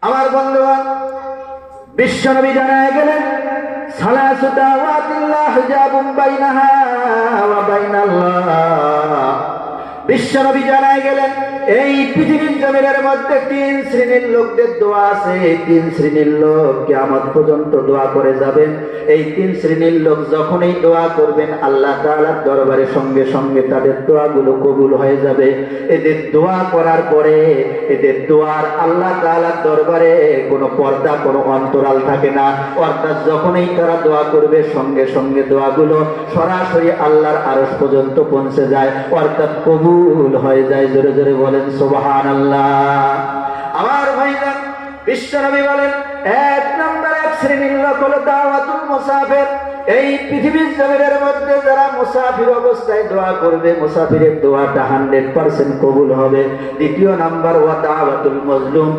আমার বন্ধুগণ, বিশ্বনবী জানায় গেলেন সালাসু দাওয়াতিল্লাহ হিজাবুম বাইনাহা ওয়া বাইনাল্লাহ। বিশ্বনবী জানায় গেলেন এই পৃথিবীর জমিনের মধ্যে তিন শ্রেণীর লোকদের দোয়া আছে। এই তিন শ্রেণীর লোক কিয়ামত পর্যন্ত দোয়া করে যাবেন। এই তিন শ্রেণীর লোক যখনই দোয়া করবেন আল্লাহ তাআলার দরবারে সঙ্গে সঙ্গে তাদের দোয়াগুলো কবুল হয়ে যাবে। এদের দোয়া করার পরে এদের দোয়ার আল্লাহ তাআলার দরবারে কোনো পর্দা কোনো অন্তরাল থাকে না। অর্থাৎ যখনই তারা দোয়া করবে সঙ্গে সঙ্গে দোয়াগুলো সরাসরি আল্লাহর আরশ পর্যন্ত পৌঁছে যায়, অর্থাৎ কবুল হয়ে যায়। জোরে জোরে বলেন সুবহানাল্লাহ। আমার ভাইজান, বিশ্বনবী বলেন এক শ্রেণীর লোক হলো দাওয়াতুল মুসাফির। এই পৃথিবীর জমিনের মধ্যে যারা মুসাফির অবস্থায় দোয়া করবে মুসাফিরের দোয়াটা 100% কবুল হবে। দ্বিতীয় নাম্বার ওয়া দাওয়াতুল মাজলুম।